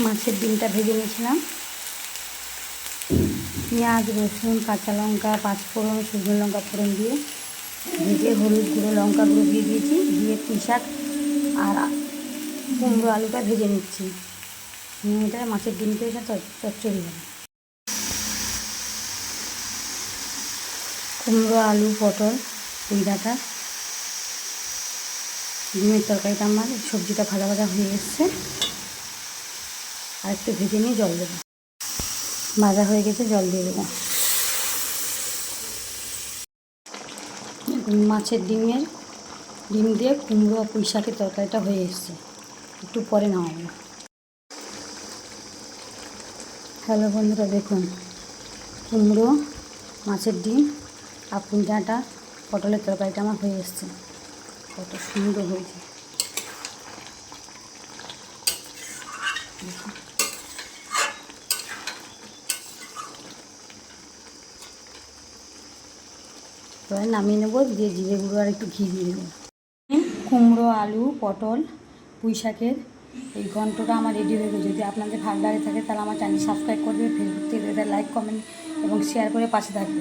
মাছের ডিমটা ভেজে নিয়েছিলাম। পেঁয়াজ, রসুন, কাঁচা লঙ্কা, পাঁচফোড়ন, শুকনো লঙ্কা ফোড়ন দিয়ে ভেজে হলুদ গুঁড়ো, লঙ্কা গুঁড়ো দিয়ে দিয়েছি। দিয়ে পুঁই শাক আর কুমড়ো আলুটা ভেজে নিচ্ছি। এটা মাছের ডিমটা এটা চচ্চড়ি হবে। কুমড়ো, আলু, পটল, পুঁই ডাঁটা, ডিমের তরকারিটা আমার সবজিটা ভাজা ভাজা হয়ে এসছে। আর একটু ভেজে নিয়ে জল দেবো। ভাজা হয়ে গেছে, জল দিয়ে দেবো। মাছের ডিম দিয়ে কুমড়ো আর পুঁই শাকের তরকারিটা হয়ে এসছে। একটু পরে নামাবো। হ্যালো বন্ধুরা, দেখুন কুমড়ো, মাছের ডিম আর পুঁই ডাঁটা পটলের তরকারিটা আমার হয়ে এসছে। কত সুন্দর হয়েছে। এবার নামিয়ে নেবো, দিয়ে জিরে গুঁড়ো আর একটু ঘি দিয়ে দেবো। কুমড়ো, আলু, পটল, পুঁই শাকের এই ঘন্টটা আমার রেডি হয়ে গেছে। যদি আপনাদের ভালো লাগে থাকে তাহলে আমার চ্যানেল সাবস্ক্রাইব করবে, ফেসবুক থেকে লাইক, কমেন্ট এবং শেয়ার করে পাশে থাকবে।